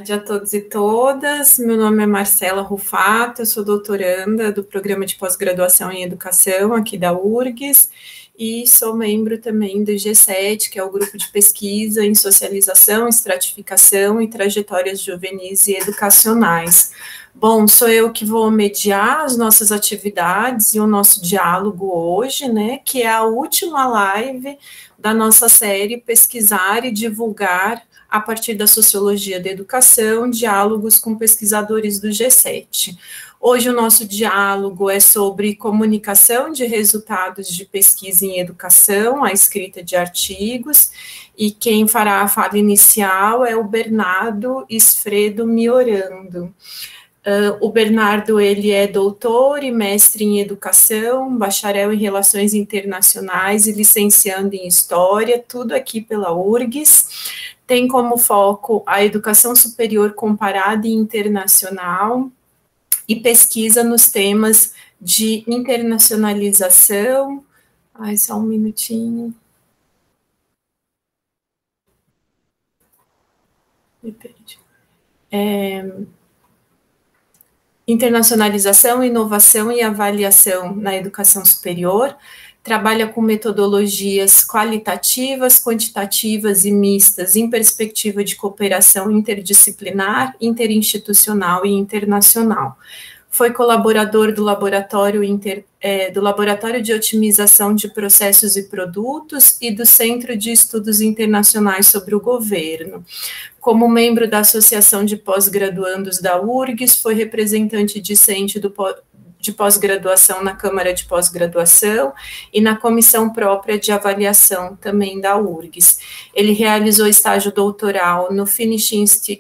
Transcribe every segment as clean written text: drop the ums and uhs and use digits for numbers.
tarde a todos e todas. Meu nome é Marcela Rufato, eu sou doutoranda do Programa de Pós-Graduação em Educação aqui da URGS e sou membro também do G7, que é o grupo de pesquisa em socialização, estratificação e trajetórias juvenis e educacionais. Bom, sou eu que vou mediar as nossas atividades e o nosso diálogo hoje, né, que é a última live da nossa série Pesquisar e Divulgar a partir da Sociologia da Educação, diálogos com pesquisadores do G7. Hoje o nosso diálogo é sobre comunicação de resultados de pesquisa em educação, a escrita de artigos, e quem fará a fala inicial é o Bernardo Esfredo Miorando. O Bernardo, ele é doutor e mestre em educação, bacharel em relações internacionais e licenciando em história, tudo aqui pela URGS. Tem como foco a educação superior comparada e internacional e pesquisa nos temas de internacionalização. Ai, só um minutinho. Me perdi. Internacionalização, inovação e avaliação na educação superior, trabalha com metodologias qualitativas, quantitativas e mistas em perspectiva de cooperação interdisciplinar, interinstitucional e internacional. Foi colaborador do Laboratório de Otimização de Processos e Produtos e do Centro de Estudos Internacionais sobre o Governo. Como membro da Associação de Pós-Graduandos da URGS, foi representante discente de pós-graduação na Câmara de Pós-Graduação e na Comissão Própria de Avaliação também da URGS. Ele realizou estágio doutoral no Finnish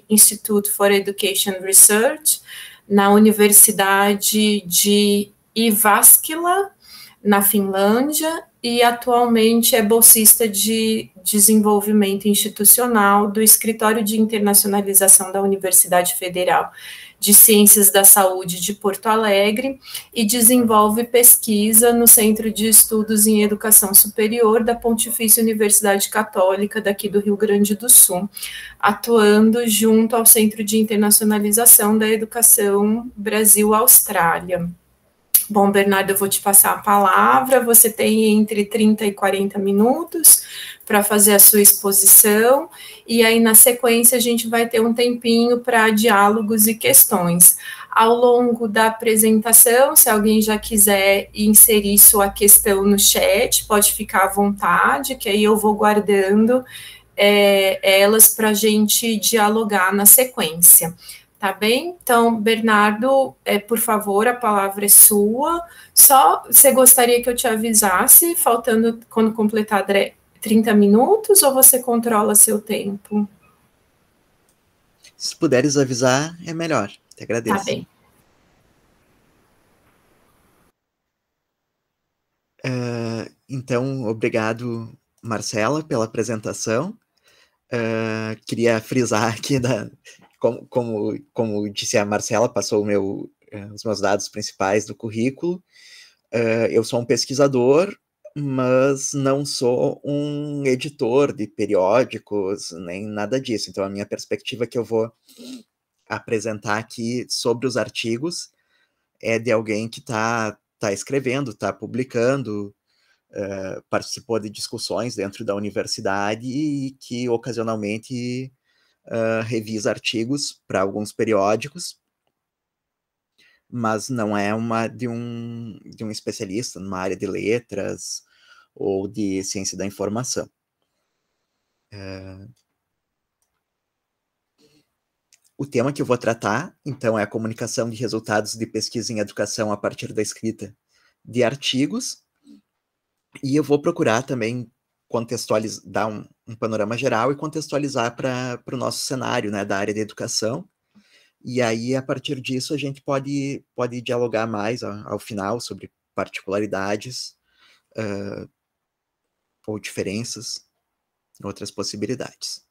Institute for Education Research, na Universidade de Jyväskylä, na Finlândia, e atualmente é bolsista de desenvolvimento institucional do Escritório de Internacionalização da Universidade Federal de Ciências da Saúde de Porto Alegre e desenvolve pesquisa no Centro de Estudos em Educação Superior da Pontifícia Universidade Católica daqui do Rio Grande do Sul, atuando junto ao Centro de Internacionalização da Educação Brasil-Austrália. Bom, Bernardo, eu vou te passar a palavra, você tem entre 30 e 40 minutos para fazer a sua exposição, e aí na sequência a gente vai ter um tempinho para diálogos e questões. Ao longo da apresentação, se alguém já quiser inserir sua questão no chat, pode ficar à vontade, que aí eu vou guardando elas para a gente dialogar na sequência. Tá bem? Então, Bernardo, por favor, a palavra é sua. Só você gostaria que eu te avisasse, faltando quando completar 30 minutos, ou você controla seu tempo? Se puderes avisar, é melhor. Te agradeço. Tá bem. Então, obrigado, Marcela, pela apresentação. Queria frisar aqui, como disse a Marcela, passou os meus dados principais do currículo. Eu sou um pesquisador, mas não sou um editor de periódicos, nem nada disso. Então, a minha perspectiva que eu vou apresentar aqui sobre os artigos é de alguém que está escrevendo, está publicando, participou de discussões dentro da universidade e que ocasionalmente revisa artigos para alguns periódicos, mas não é de um especialista numa área de letras ou de ciência da informação. O tema que eu vou tratar, então, é a comunicação de resultados de pesquisa em educação a partir da escrita de artigos, e eu vou procurar também dar um panorama geral e contextualizar para o nosso cenário, né, da área de educação. E aí, a partir disso, a gente pode dialogar mais ao final sobre particularidades ou diferenças, outras possibilidades.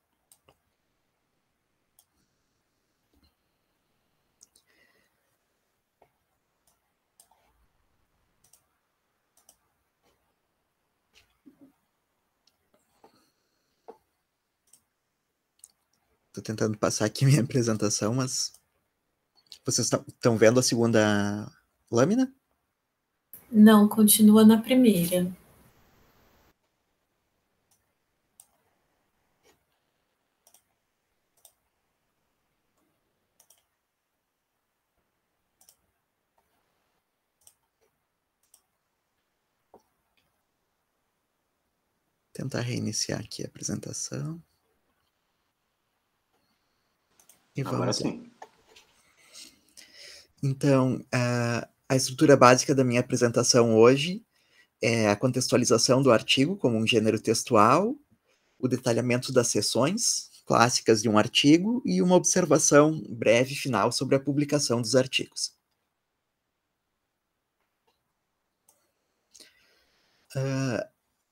Estou tentando passar aqui minha apresentação, mas vocês estão vendo a segunda lâmina? Não, continua na primeira. Tentar reiniciar aqui a apresentação. E Agora vamos lá. sim. Então, a estrutura básica da minha apresentação hoje é a contextualização do artigo como um gênero textual, o detalhamento das seções clássicas de um artigo e uma observação breve final sobre a publicação dos artigos.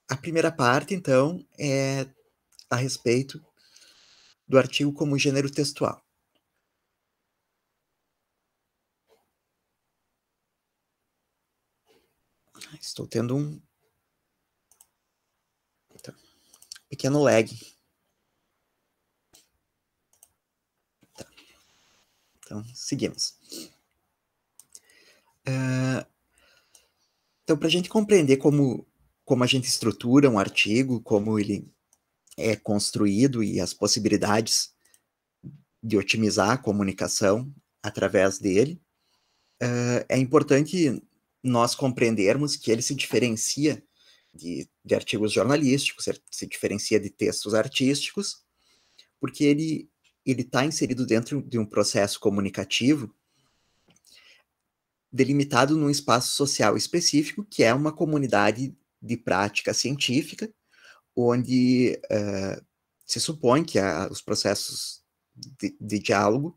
A primeira parte, então, é a respeito do artigo como gênero textual. Estou tendo um pequeno lag. Tá. Então, seguimos. Então, para a gente compreender como a gente estrutura um artigo, como ele é construído e as possibilidades de otimizar a comunicação através dele, é importante nós compreendermos que ele se diferencia de artigos jornalísticos, se diferencia de textos artísticos, porque ele está inserido dentro de um processo comunicativo delimitado num espaço social específico, que é uma comunidade de prática científica, onde se supõe que os processos de diálogo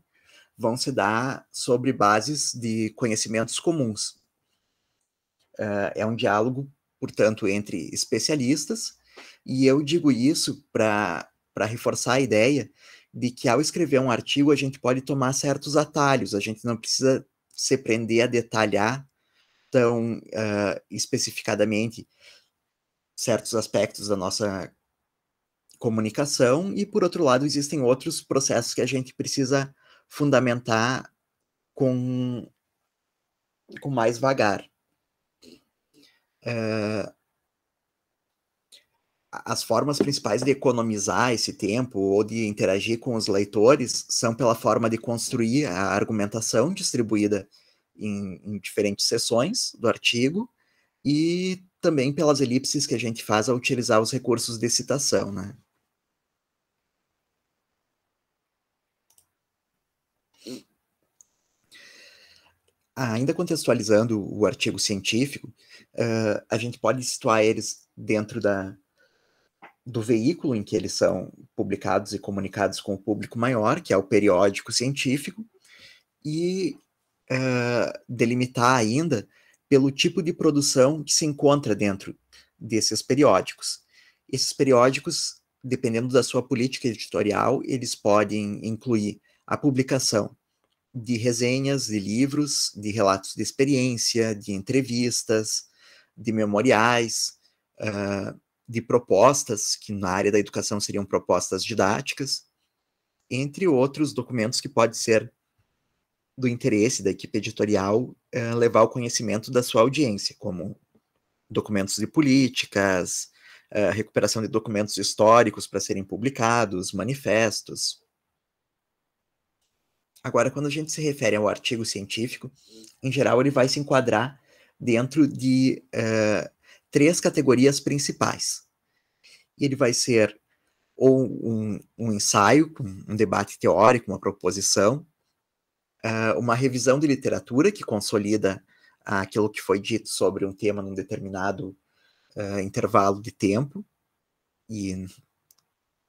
vão se dar sobre bases de conhecimentos comuns. É um diálogo, portanto, entre especialistas, e eu digo isso para reforçar a ideia de que, ao escrever um artigo, a gente pode tomar certos atalhos, a gente não precisa se prender a detalhar tão especificadamente certos aspectos da nossa comunicação, e, por outro lado, existem outros processos que a gente precisa fundamentar com mais vagar. As formas principais de economizar esse tempo ou de interagir com os leitores são pela forma de construir a argumentação distribuída em diferentes seções do artigo e também pelas elipses que a gente faz ao utilizar os recursos de citação, né? Ainda contextualizando o artigo científico, a gente pode situar eles dentro do veículo em que eles são publicados e comunicados com o público maior, que é o periódico científico, e delimitar ainda pelo tipo de produção que se encontra dentro desses periódicos. Esses periódicos, dependendo da sua política editorial, eles podem incluir a publicação de resenhas, de livros, de relatos de experiência, de entrevistas, de memoriais, de propostas, que na área da educação seriam propostas didáticas, entre outros documentos que pode ser do interesse da equipe editorial levar ao conhecimento da sua audiência, como documentos de políticas, recuperação de documentos históricos para serem publicados, manifestos. Agora, quando a gente se refere ao artigo científico, em geral, ele vai se enquadrar dentro de 3 categorias principais. Ele vai ser ou um ensaio, um debate teórico, uma proposição, uma revisão de literatura que consolida aquilo que foi dito sobre um tema num determinado intervalo de tempo, e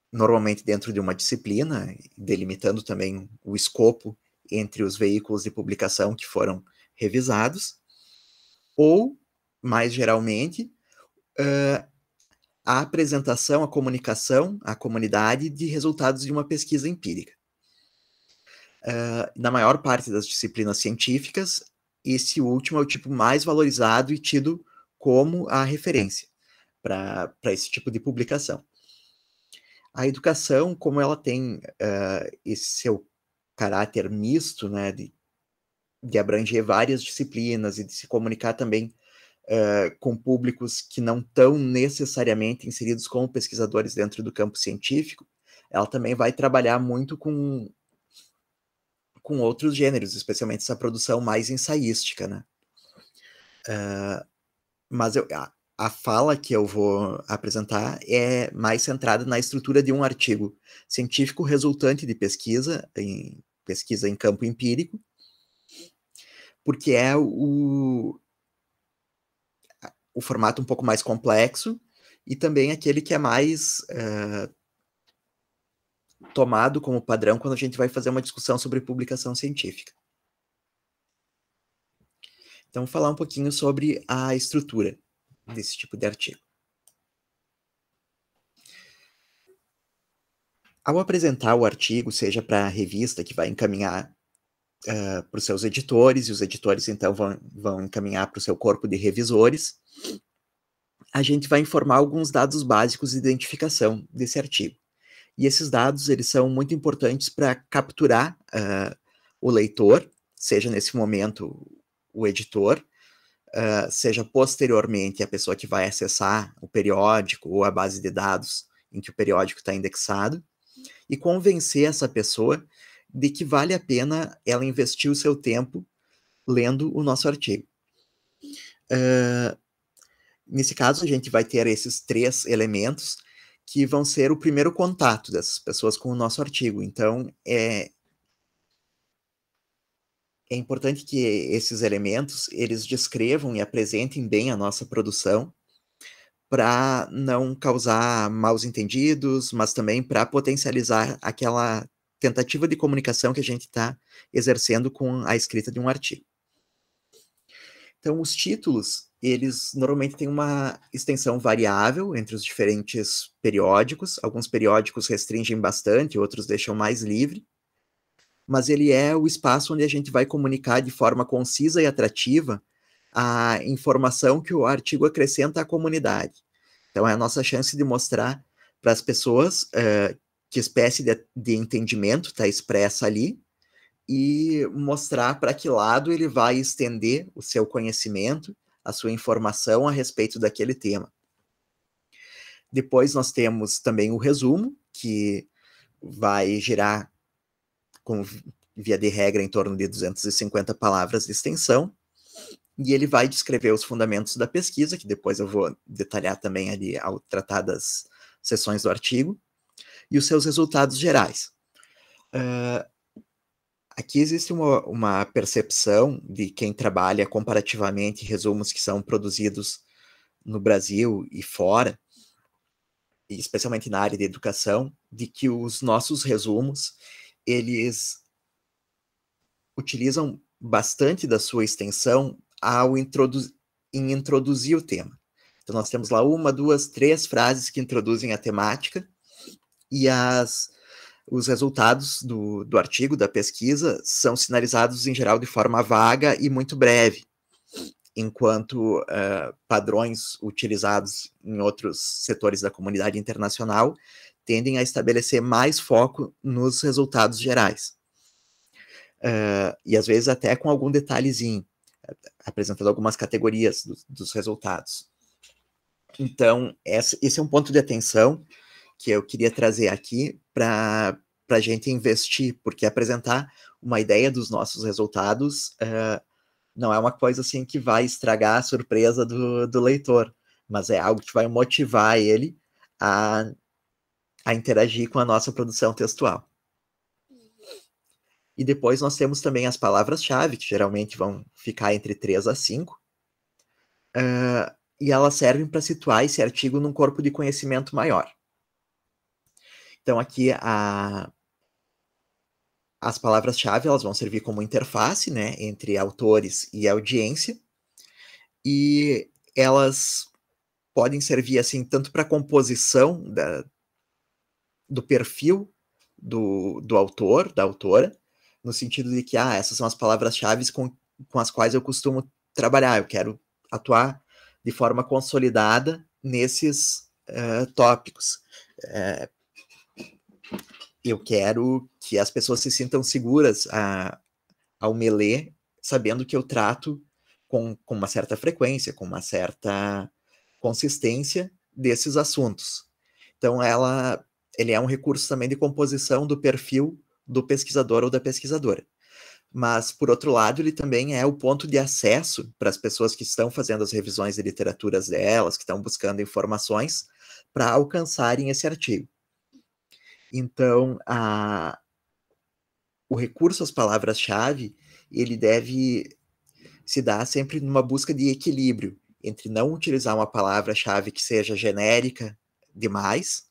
normalmente dentro de uma disciplina, delimitando também o escopo entre os veículos de publicação que foram revisados, ou, mais geralmente, a apresentação, a comunicação à comunidade de resultados de uma pesquisa empírica. Na maior parte das disciplinas científicas, esse último é o tipo mais valorizado e tido como a referência para esse tipo de publicação. A educação, como ela tem esse seu caráter misto, né, de abranger várias disciplinas e de se comunicar também com públicos que não estão necessariamente inseridos como pesquisadores dentro do campo científico, ela também vai trabalhar muito com outros gêneros, especialmente essa produção mais ensaística, né? Mas a fala que eu vou apresentar é mais centrada na estrutura de um artigo científico resultante de pesquisa em campo empírico, porque é o formato um pouco mais complexo e também aquele que é mais tomado como padrão quando a gente vai fazer uma discussão sobre publicação científica. Então, vou falar um pouquinho sobre a estrutura desse tipo de artigo. Ao apresentar o artigo, seja para a revista que vai encaminhar para os seus editores, e os editores, então, vão encaminhar para o seu corpo de revisores, a gente vai informar alguns dados básicos de identificação desse artigo. E esses dados, eles são muito importantes para capturar o leitor, seja nesse momento o editor, seja posteriormente a pessoa que vai acessar o periódico ou a base de dados em que o periódico está indexado, e convencer essa pessoa de que vale a pena ela investir o seu tempo lendo o nosso artigo. Nesse caso, a gente vai ter esses 3 elementos que vão ser o primeiro contato dessas pessoas com o nosso artigo. Então, é importante que esses elementos, eles descrevam e apresentem bem a nossa produção, para não causar maus entendidos, mas também para potencializar aquela tentativa de comunicação que a gente está exercendo com a escrita de um artigo. Então, os títulos, eles normalmente têm uma extensão variável entre os diferentes periódicos. Alguns periódicos restringem bastante, outros deixam mais livre, mas ele é o espaço onde a gente vai comunicar de forma concisa e atrativa a informação que o artigo acrescenta à comunidade. Então, é a nossa chance de mostrar para as pessoas que espécie de entendimento está expressa ali, e mostrar para que lado ele vai estender o seu conhecimento, a sua informação a respeito daquele tema. Depois nós temos também o resumo, que vai girar, via de regra, em torno de 250 palavras de extensão, e ele vai descrever os fundamentos da pesquisa, que depois eu vou detalhar também ali ao tratar das seções do artigo, e os seus resultados gerais. Aqui existe uma percepção de quem trabalha comparativamente resumos que são produzidos no Brasil e fora, e especialmente na área de educação, de que os nossos resumos, eles utilizam bastante da sua extensão em introduzir o tema. Então, nós temos lá 1, 2, 3 frases que introduzem a temática, e os resultados do artigo, da pesquisa, são sinalizados, em geral, de forma vaga e muito breve, enquanto padrões utilizados em outros setores da comunidade internacional tendem a estabelecer mais foco nos resultados gerais. E, às vezes, até com algum detalhezinho, apresentando algumas categorias dos resultados. Então, esse é um ponto de atenção que eu queria trazer aqui para a gente investir, porque apresentar uma ideia dos nossos resultados não é uma coisa assim que vai estragar a surpresa do leitor, mas é algo que vai motivar ele a interagir com a nossa produção textual. E depois nós temos também as palavras-chave, que geralmente vão ficar entre 3 a 5, e elas servem para situar esse artigo num corpo de conhecimento maior. Então, aqui, as palavras-chave, elas vão servir como interface, né, entre autores e audiência, e elas podem servir, assim, tanto para a composição do perfil do autor, da autora, no sentido de que, essas são as palavras-chave com as quais eu costumo trabalhar, eu quero atuar de forma consolidada nesses tópicos. eu quero que as pessoas se sintam seguras ao me ler, sabendo que eu trato com uma certa frequência, com uma certa consistência desses assuntos. Então, ele é um recurso também de composição do perfil do pesquisador ou da pesquisadora. Mas, por outro lado, ele também é o ponto de acesso para as pessoas que estão fazendo as revisões de literaturas delas, que estão buscando informações para alcançarem esse artigo. Então, o recurso às palavras-chave, ele deve se dar sempre numa busca de equilíbrio entre não utilizar uma palavra-chave que seja genérica demais,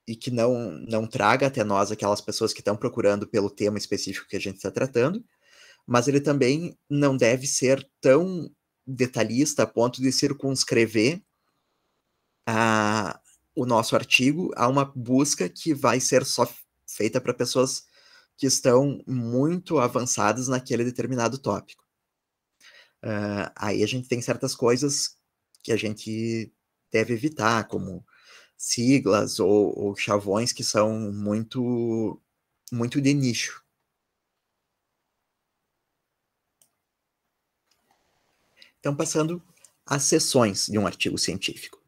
e que não traga até nós aquelas pessoas que estão procurando pelo tema específico que a gente está tratando, mas ele também não deve ser tão detalhista a ponto de circunscrever o nosso artigo a uma busca que vai ser só feita para pessoas que estão muito avançadas naquele determinado tópico. Aí a gente tem certas coisas que a gente deve evitar, como siglas ou chavões que são muito, muito de nicho. Então, passando às seções de um artigo científico.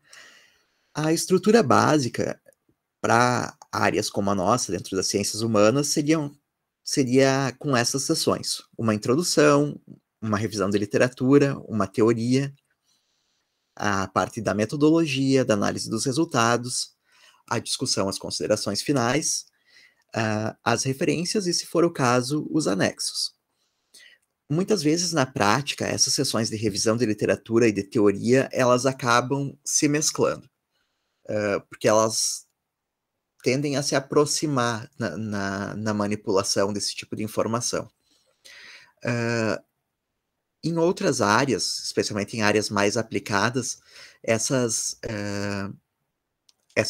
A estrutura básica para áreas como a nossa, dentro das ciências humanas, seria com essas seções. Uma introdução, uma revisão de literatura, uma teoria, a parte da metodologia, da análise dos resultados, a discussão, as considerações finais, as referências e, se for o caso, os anexos. Muitas vezes, na prática, essas sessões de revisão de literatura e de teoria, elas acabam se mesclando, porque elas tendem a se aproximar na manipulação desse tipo de informação. Em outras áreas, especialmente em áreas mais aplicadas, essas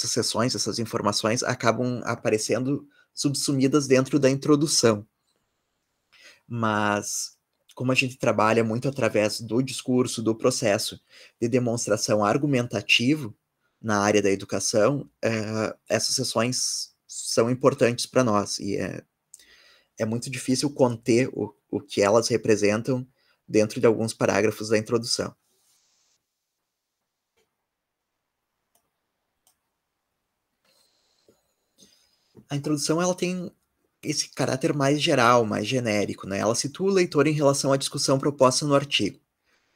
sessões, essas informações acabam aparecendo subsumidas dentro da introdução. Mas, como a gente trabalha muito através do discurso, do processo de demonstração argumentativo na área da educação, essas sessões são importantes para nós, e é muito difícil conter o que elas representam dentro de alguns parágrafos da introdução. A introdução, ela tem esse caráter mais geral, mais genérico, né? Ela situa o leitor em relação à discussão proposta no artigo,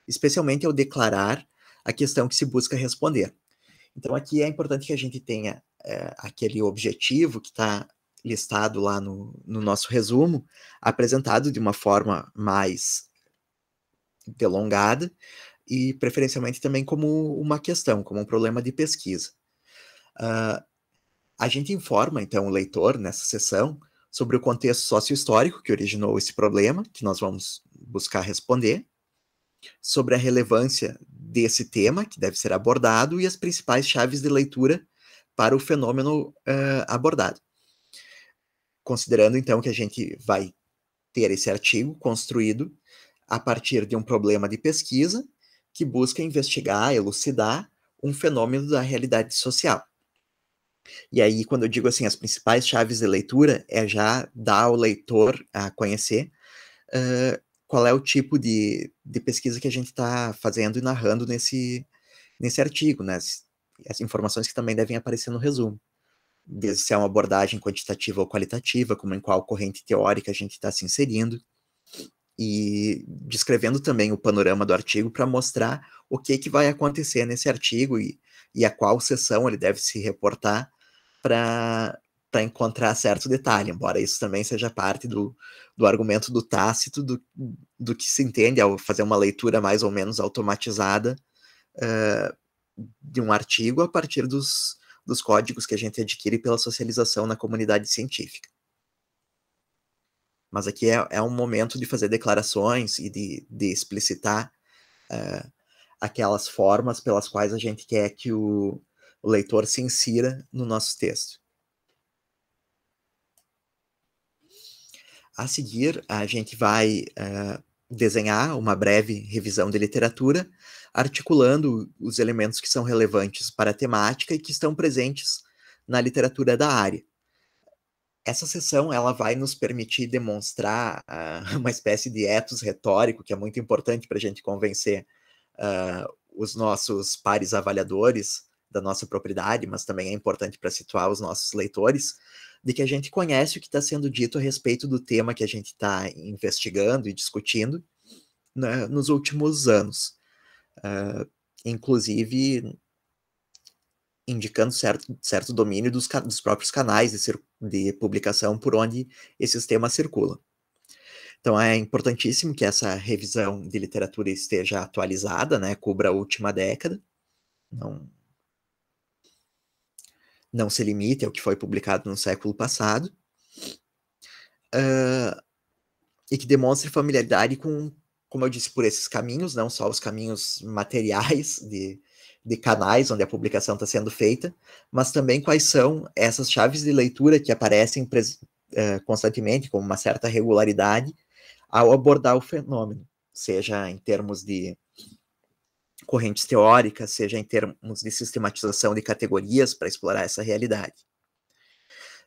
especialmente ao declarar a questão que se busca responder. Então, aqui é importante que a gente tenha aquele objetivo que está listado lá no nosso resumo, apresentado de uma forma mais delongada e, preferencialmente, também como uma questão, como um problema de pesquisa. A gente informa, então, o leitor, nessa sessão, sobre o contexto sociohistórico que originou esse problema, que nós vamos buscar responder, sobre a relevância desse tema, que deve ser abordado, e as principais chaves de leitura para o fenômeno abordado. Considerando, então, que a gente vai ter esse artigo construído a partir de um problema de pesquisa que busca investigar, elucidar um fenômeno da realidade social. E aí, quando eu digo assim, as principais chaves de leitura, é já dar ao leitor a conhecer qual é o tipo de pesquisa que a gente está fazendo e narrando nesse artigo, né? As informações que também devem aparecer no resumo. Desde se é uma abordagem quantitativa ou qualitativa, como em qual corrente teórica a gente está se inserindo, e descrevendo também o panorama do artigo para mostrar o que vai acontecer nesse artigo e a qual sessão ele deve se reportar para encontrar certo detalhe, embora isso também seja parte do argumento do Tácito, do que se entende ao fazer uma leitura mais ou menos automatizada de um artigo a partir dos códigos que a gente adquire pela socialização na comunidade científica. Mas aqui é um momento de fazer declarações e de explicitar aquelas formas pelas quais a gente quer que o leitor se insira no nosso texto. A seguir, a gente vai desenhar uma breve revisão de literatura, articulando os elementos que são relevantes para a temática e que estão presentes na literatura da área. Essa sessão ela vai nos permitir demonstrar uma espécie de ethos retórico, que é muito importante para a gente convencer os nossos pares avaliadores da nossa propriedade, mas também é importante para situar os nossos leitores, de que a gente conhece o que está sendo dito a respeito do tema que a gente está investigando e discutindo, né, nos últimos anos. Inclusive indicando certo domínio dos próprios canais de publicação por onde esses temas circulam. Então é importantíssimo que essa revisão de literatura esteja atualizada, né, cubra a última década, não se limite ao que foi publicado no século passado, e que demonstre familiaridade com, como eu disse, por esses caminhos, não só os caminhos materiais de canais onde a publicação está sendo feita, mas também quais são essas chaves de leitura que aparecem constantemente, com uma certa regularidade, ao abordar o fenômeno, seja em termos de correntes teóricas, seja em termos de sistematização de categorias para explorar essa realidade.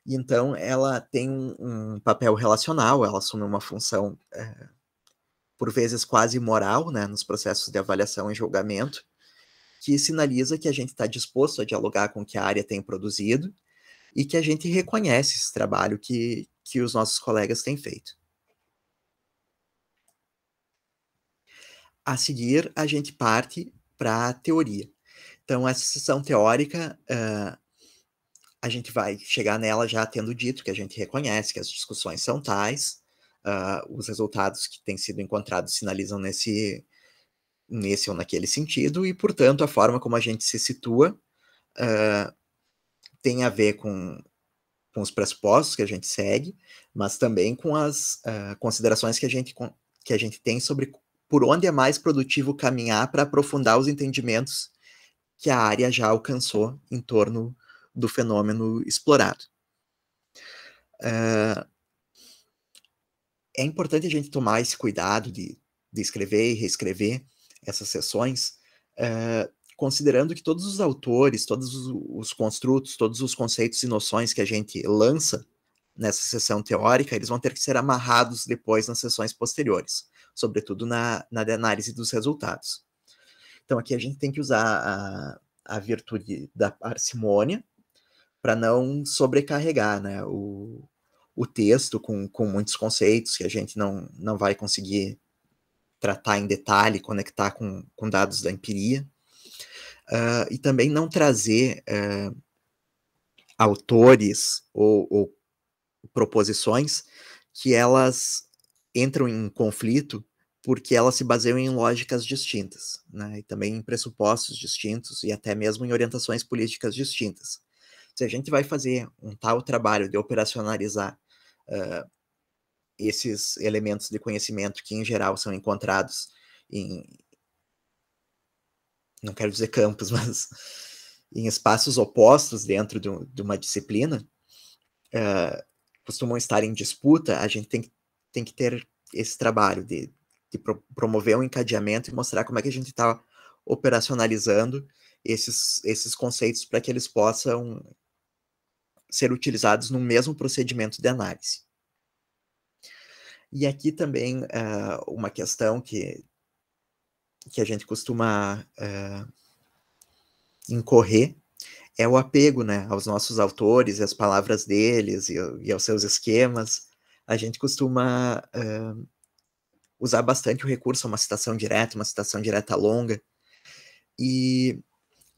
E então, ela tem um papel relacional, ela assume uma função, por vezes, quase moral, né, nos processos de avaliação e julgamento, que sinaliza que a gente está disposto a dialogar com o que a área tem produzido e que a gente reconhece esse trabalho que os nossos colegas têm feito. A seguir, a gente parte para a teoria. Então, essa sessão teórica, a gente vai chegar nela já tendo dito que a gente reconhece que as discussões são tais, os resultados que têm sido encontrados sinalizam nesse ou naquele sentido, e, portanto, a forma como a gente se situa tem a ver com os pressupostos que a gente segue, mas também com as considerações que a gente tem sobre por onde é mais produtivo caminhar para aprofundar os entendimentos que a área já alcançou em torno do fenômeno explorado. É importante a gente tomar esse cuidado de escrever e reescrever essas sessões, considerando que todos os autores, todos os construtos, todos os conceitos e noções que a gente lança nessa sessão teórica, eles vão ter que ser amarrados depois nas sessões posteriores, sobretudo na análise dos resultados. Então, aqui a gente tem que usar a virtude da parcimônia para não sobrecarregar, né, o texto com muitos conceitos que a gente não vai conseguir tratar em detalhe, conectar com dados da empiria, e também não trazer autores ou proposições que elas entram em conflito porque elas se baseiam em lógicas distintas, né, e também em pressupostos distintos e até mesmo em orientações políticas distintas. Se a gente vai fazer um tal trabalho de operacionalizar esses elementos de conhecimento que, em geral, são encontrados em, não quero dizer campos, mas em espaços opostos dentro de uma disciplina, costumam estar em disputa, a gente tem que ter esse trabalho de promover um encadeamento e mostrar como é que a gente está operacionalizando esses conceitos para que eles possam ser utilizados no mesmo procedimento de análise. E aqui também uma questão que a gente costuma incorrer é o apego, né, aos nossos autores e às palavras deles e aos seus esquemas. A gente costuma usar bastante o recurso a uma citação direta longa, e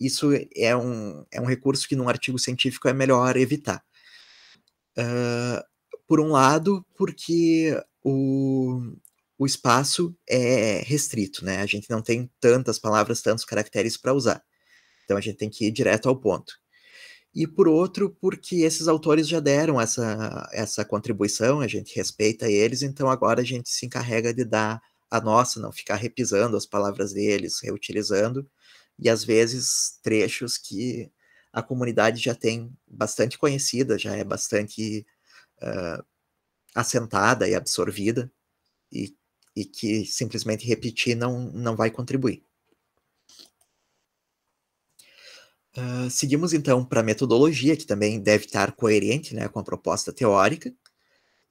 isso é um recurso que num artigo científico é melhor evitar. Por um lado, porque o espaço é restrito, né? A gente não tem tantas palavras, tantos caracteres para usar. Então, a gente tem que ir direto ao ponto. E, por outro, porque esses autores já deram essa contribuição, a gente respeita eles, então agora a gente se encarrega de dar a nossa, não ficar repisando as palavras deles, reutilizando, e às vezes trechos que a comunidade já tem bastante conhecida, já é bastante assentada e absorvida, e e que simplesmente repetir não vai contribuir. Seguimos então para a metodologia, que também deve estar coerente, né, com a proposta teórica,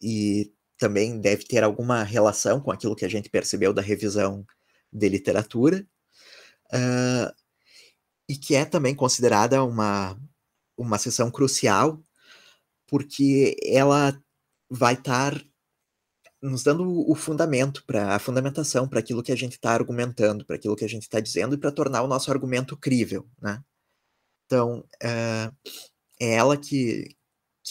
e também deve ter alguma relação com aquilo que a gente percebeu da revisão de literatura, e que é também considerada uma sessão crucial, porque ela vai estar nos dando o fundamento, a fundamentação para aquilo que a gente está argumentando, para aquilo que a gente está dizendo, e para tornar o nosso argumento crível, né? Então, é ela que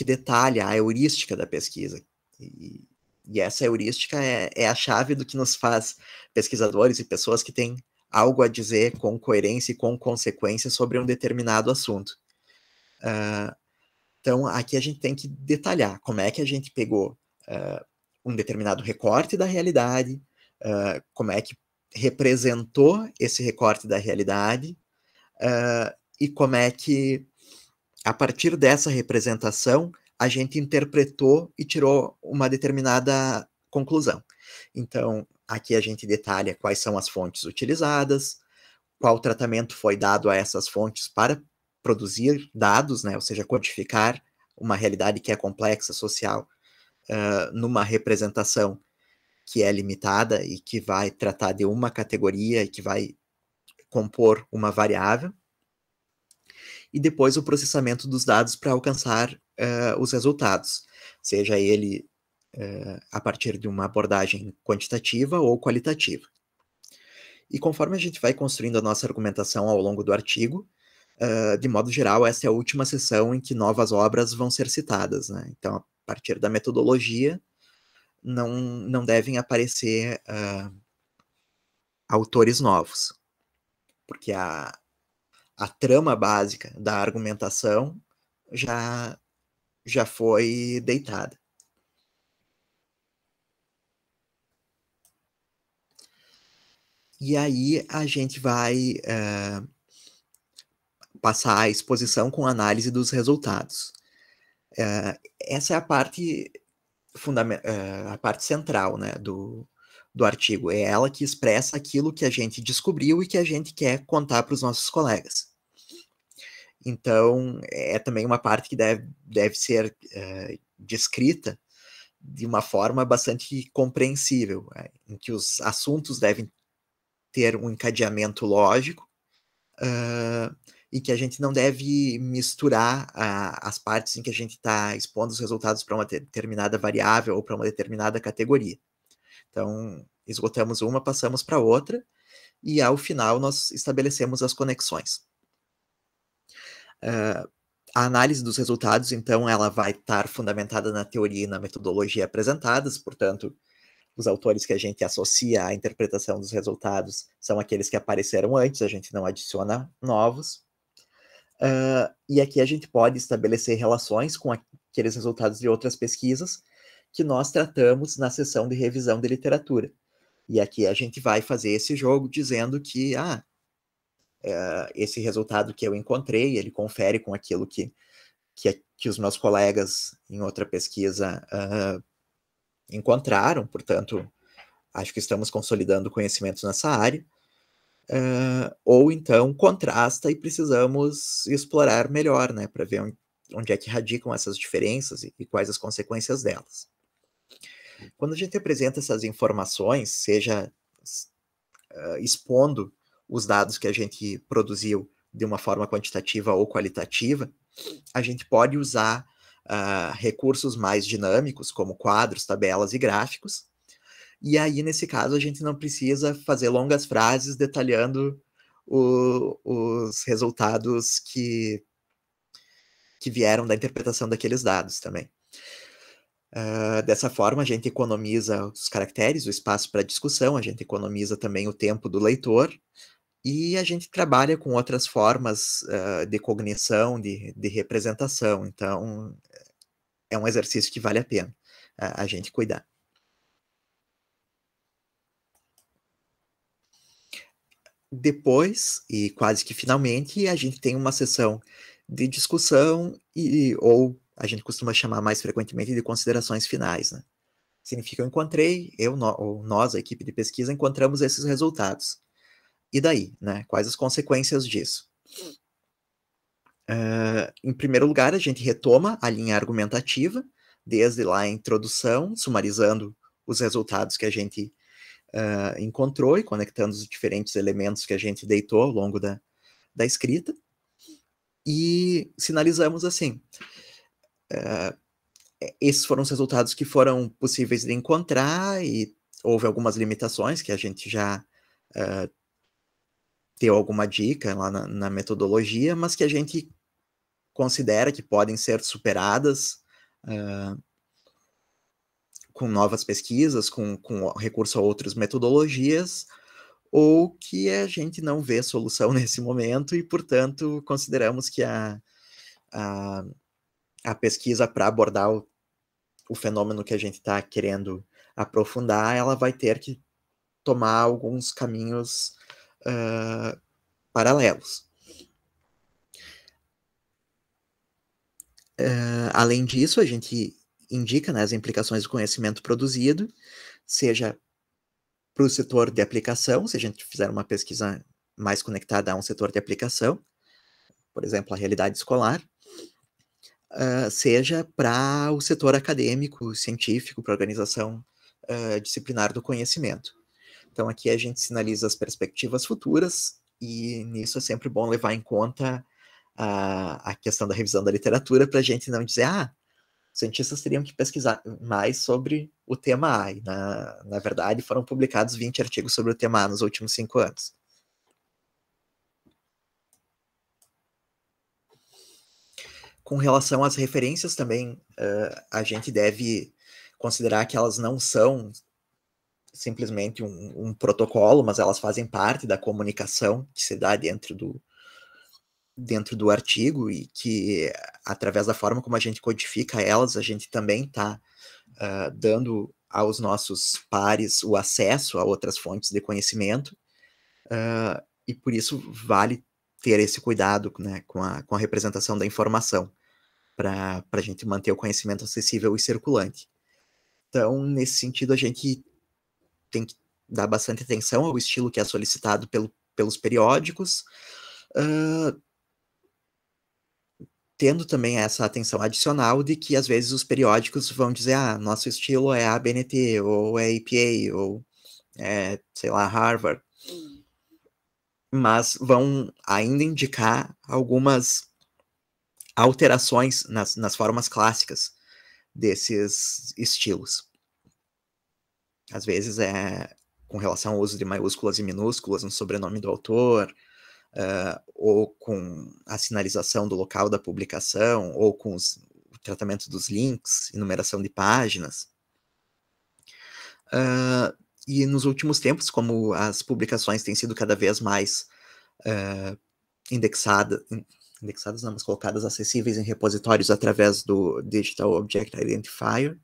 detalha a heurística da pesquisa, e essa heurística é a chave do que nos faz pesquisadores e pessoas que têm algo a dizer com coerência e com consequência sobre um determinado assunto. Então, aqui a gente tem que detalhar como é que a gente pegou um determinado recorte da realidade, como é que representou esse recorte da realidade, e como é que, a partir dessa representação, a gente interpretou e tirou uma determinada conclusão. Então, aqui a gente detalha quais são as fontes utilizadas, qual tratamento foi dado a essas fontes para produzir dados, né, ou seja, codificar uma realidade que é complexa, social, numa representação que é limitada e que vai tratar de uma categoria e que vai compor uma variável, e depois o processamento dos dados para alcançar os resultados, seja ele a partir de uma abordagem quantitativa ou qualitativa. E conforme a gente vai construindo a nossa argumentação ao longo do artigo, de modo geral, essa é a última sessão em que novas obras vão ser citadas, né? Então, a partir da metodologia, não devem aparecer autores novos, porque a trama básica da argumentação já foi deitada. E aí a gente vai passar a exposição com análise dos resultados. Essa é a parte a parte central, né, do artigo. É ela que expressa aquilo que a gente descobriu e que a gente quer contar para os nossos colegas. Então, é também uma parte que deve ser descrita de uma forma bastante compreensível, em que os assuntos devem ter um encadeamento lógico, e que a gente não deve misturar as partes em que a gente está expondo os resultados para uma determinada variável ou para uma determinada categoria. Então, esgotamos uma, passamos para outra, e ao final nós estabelecemos as conexões. A análise dos resultados, então, ela vai estar fundamentada na teoria e na metodologia apresentadas, portanto, os autores que a gente associa à interpretação dos resultados são aqueles que apareceram antes, a gente não adiciona novos. E aqui a gente pode estabelecer relações com aqueles resultados de outras pesquisas que nós tratamos na sessão de revisão de literatura. E aqui a gente vai fazer esse jogo dizendo que esse resultado que eu encontrei, ele confere com aquilo que os meus colegas em outra pesquisa encontraram, portanto, acho que estamos consolidando conhecimentos nessa área, ou então contrasta e precisamos explorar melhor, né, para ver onde é que radicam essas diferenças e quais as consequências delas. Quando a gente apresenta essas informações, seja expondo os dados que a gente produziu de uma forma quantitativa ou qualitativa, a gente pode usar recursos mais dinâmicos, como quadros, tabelas e gráficos, e aí, nesse caso, a gente não precisa fazer longas frases detalhando os resultados que vieram da interpretação daqueles dados também. Dessa forma, a gente economiza os caracteres, o espaço para discussão, a gente economiza também o tempo do leitor, e a gente trabalha com outras formas de cognição, de representação. Então, é um exercício que vale a pena a gente cuidar. Depois, e quase que finalmente, a gente tem uma sessão de discussão ou a gente costuma chamar mais frequentemente de considerações finais, né? Significa eu encontrei, ou nós, a equipe de pesquisa, encontramos esses resultados. E daí, né? Quais as consequências disso? Em primeiro lugar, a gente retoma a linha argumentativa, desde lá a introdução, sumarizando os resultados que a gente encontrou e conectando os diferentes elementos que a gente deitou ao longo da escrita. E sinalizamos assim, esses foram os resultados que foram possíveis de encontrar e houve algumas limitações que a gente já deu alguma dica lá na metodologia, mas que a gente considera que podem ser superadas com novas pesquisas, com recurso a outras metodologias, ou que a gente não vê solução nesse momento e, portanto, consideramos que a pesquisa para abordar o fenômeno que a gente está querendo aprofundar, ela vai ter que tomar alguns caminhos paralelos. Além disso, a gente indica, né, as implicações do conhecimento produzido, seja para o setor de aplicação, se a gente fizer uma pesquisa mais conectada a um setor de aplicação, por exemplo, a realidade escolar, seja para o setor acadêmico, científico, para a organização disciplinar do conhecimento. Então, aqui a gente sinaliza as perspectivas futuras, e nisso é sempre bom levar em conta a questão da revisão da literatura, para a gente não dizer, os cientistas teriam que pesquisar mais sobre o tema A, e na verdade foram publicados 20 artigos sobre o tema A nos últimos 5 anos. Com relação às referências também, a gente deve considerar que elas não são simplesmente um protocolo, mas elas fazem parte da comunicação que se dá dentro do artigo, e que, através da forma como a gente codifica elas, a gente também está dando aos nossos pares o acesso a outras fontes de conhecimento, e por isso vale ter esse cuidado, né, com a representação da informação, para a gente manter o conhecimento acessível e circulante. Então, nesse sentido, a gente tem que dar bastante atenção ao estilo que é solicitado pelos periódicos, tendo também essa atenção adicional de que, às vezes, os periódicos vão dizer, nosso estilo é a ABNT, ou é APA, ou é, sei lá, Harvard, mas vão ainda indicar algumas alterações nas formas clássicas desses estilos. Às vezes é com relação ao uso de maiúsculas e minúsculas no sobrenome do autor, ou com a sinalização do local da publicação, ou com o tratamento dos links, enumeração de páginas. E nos últimos tempos, como as publicações têm sido cada vez mais indexadas não, mas colocadas acessíveis em repositórios através do Digital Object Identifier,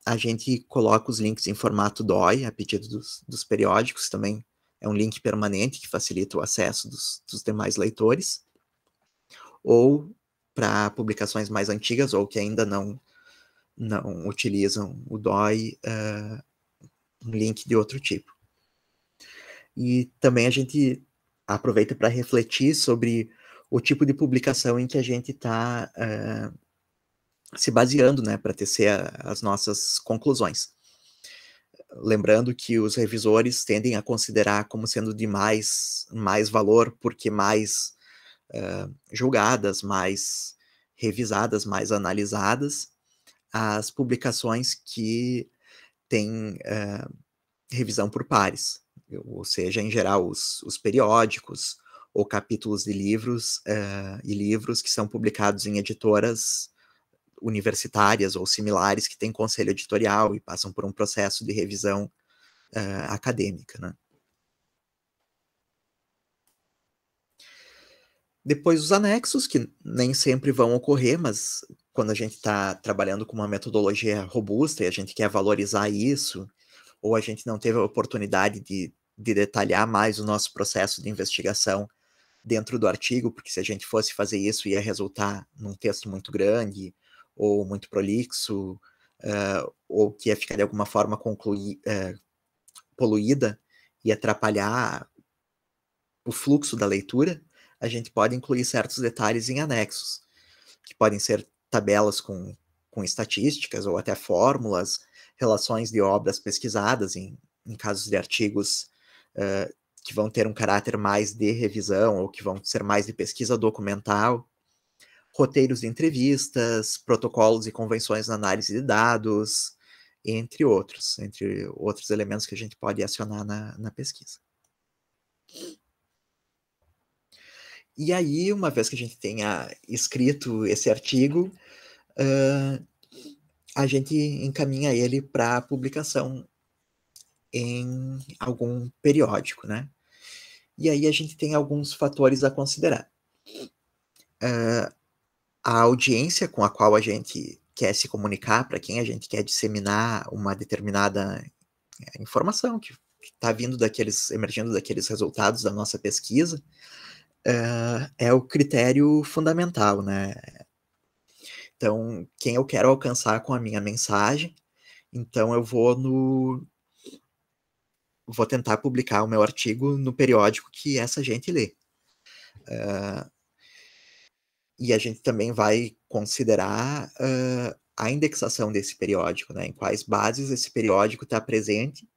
a gente coloca os links em formato DOI, a pedido dos periódicos. Também é um link permanente que facilita o acesso dos demais leitores, ou para publicações mais antigas, ou que ainda não utilizam o DOI, um link de outro tipo. E também a gente aproveita para refletir sobre o tipo de publicação em que a gente está se baseando, né, para tecer as nossas conclusões. Lembrando que os revisores tendem a considerar como sendo de mais valor, porque mais julgadas, mais revisadas, mais analisadas, as publicações que têm revisão por pares, ou seja, em geral, os periódicos ou capítulos de livros e livros que são publicados em editoras universitárias ou similares, que têm conselho editorial e passam por um processo de revisão acadêmica, né? Depois os anexos, que nem sempre vão ocorrer, mas quando a gente está trabalhando com uma metodologia robusta e a gente quer valorizar isso, ou a gente não teve a oportunidade de detalhar mais o nosso processo de investigação dentro do artigo, porque se a gente fosse fazer isso ia resultar num texto muito grande, ou muito prolixo, ou que ia ficar de alguma forma poluída e atrapalhar o fluxo da leitura, a gente pode incluir certos detalhes em anexos, que podem ser tabelas com estatísticas ou até fórmulas, relações de obras pesquisadas em casos de artigos que vão ter um caráter mais de revisão ou que vão ser mais de pesquisa documental, roteiros de entrevistas, protocolos e convenções na análise de dados, entre outros elementos que a gente pode acionar na pesquisa. E aí, uma vez que a gente tenha escrito esse artigo, a gente encaminha ele para publicação em algum periódico, né? E aí a gente tem alguns fatores a considerar. A audiência com a qual a gente quer se comunicar, para quem a gente quer disseminar uma determinada informação que está emergindo daqueles resultados da nossa pesquisa, é o critério fundamental, né? Então, quem eu quero alcançar com a minha mensagem, então eu vou tentar publicar o meu artigo no periódico que essa gente lê. E a gente também vai considerar a indexação desse periódico, né? Em quais bases esse periódico está presente,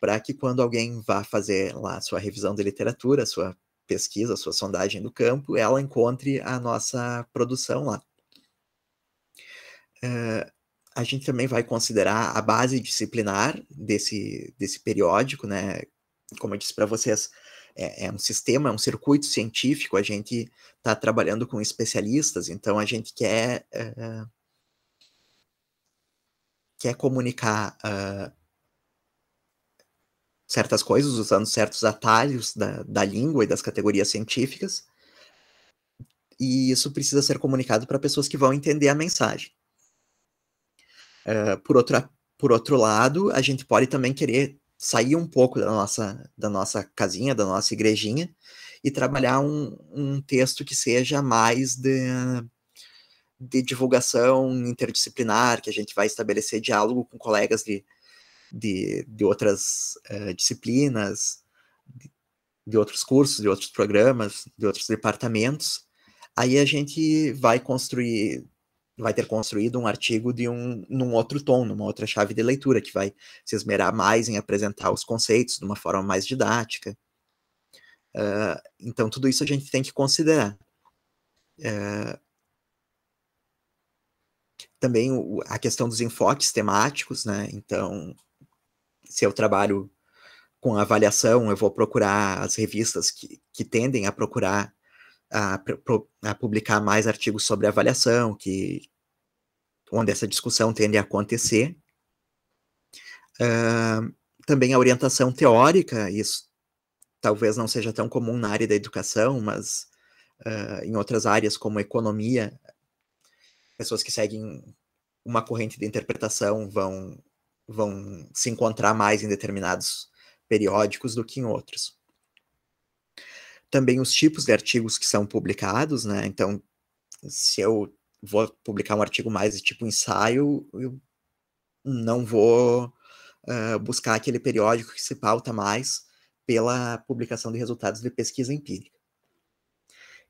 para que quando alguém vá fazer lá a sua revisão de literatura, a sua pesquisa, a sua sondagem do campo, ela encontre a nossa produção lá. A gente também vai considerar a base disciplinar desse periódico, né? Como eu disse para vocês, é um sistema, é um circuito científico, a gente está trabalhando com especialistas, então a gente quer comunicar certas coisas usando certos atalhos da língua e das categorias científicas, e isso precisa ser comunicado para pessoas que vão entender a mensagem. Por outro lado, a gente pode também querer sair um pouco da nossa casinha, da nossa igrejinha, e trabalhar um texto que seja mais de divulgação interdisciplinar, que a gente vai estabelecer diálogo com colegas de outras disciplinas, de outros cursos, de outros programas, de outros departamentos. Aí a gente vai ter construído um artigo num outro tom, numa outra chave de leitura, que vai se esmerar mais em apresentar os conceitos de uma forma mais didática. Então, tudo isso a gente tem que considerar. Também a questão dos enfoques temáticos, né? Então, se eu trabalho com avaliação, eu vou procurar as revistas que tendem a procurar a publicar mais artigos sobre avaliação, onde essa discussão tende a acontecer. Também a orientação teórica, isso talvez não seja tão comum na área da educação, mas em outras áreas como economia, pessoas que seguem uma corrente de interpretação vão se encontrar mais em determinados periódicos do que em outros. Também os tipos de artigos que são publicados, né? Então, se eu vou publicar um artigo mais de tipo ensaio, eu não vou buscar aquele periódico que se pauta mais pela publicação de resultados de pesquisa empírica.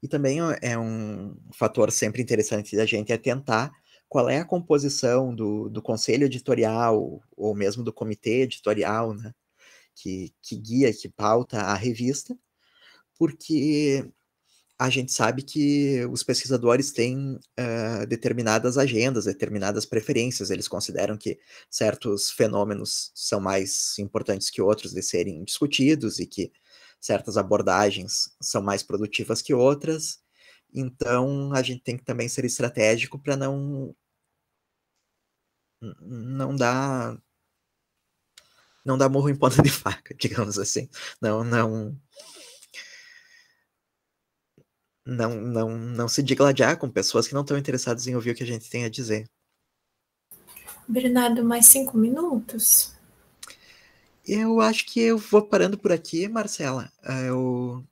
E também é um fator sempre interessante da gente atentar qual é a composição do conselho editorial ou mesmo do comitê editorial, né, que guia, que pauta a revista, porque a gente sabe que os pesquisadores têm determinadas agendas, determinadas preferências, eles consideram que certos fenômenos são mais importantes que outros de serem discutidos e que certas abordagens são mais produtivas que outras, então a gente tem que também ser estratégico para não dar murro em ponta de faca, digamos assim, não se digladiar com pessoas que não estão interessadas em ouvir o que a gente tem a dizer. Bernardo, mais 5 minutos? Eu acho que eu vou parando por aqui, Marcela. Eu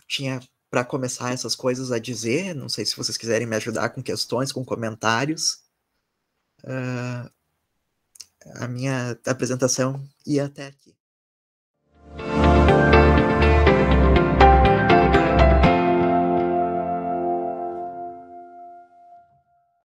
tinha para começar essas coisas a dizer, não sei se vocês quiserem me ajudar com questões, com comentários. a minha apresentação ia até aqui.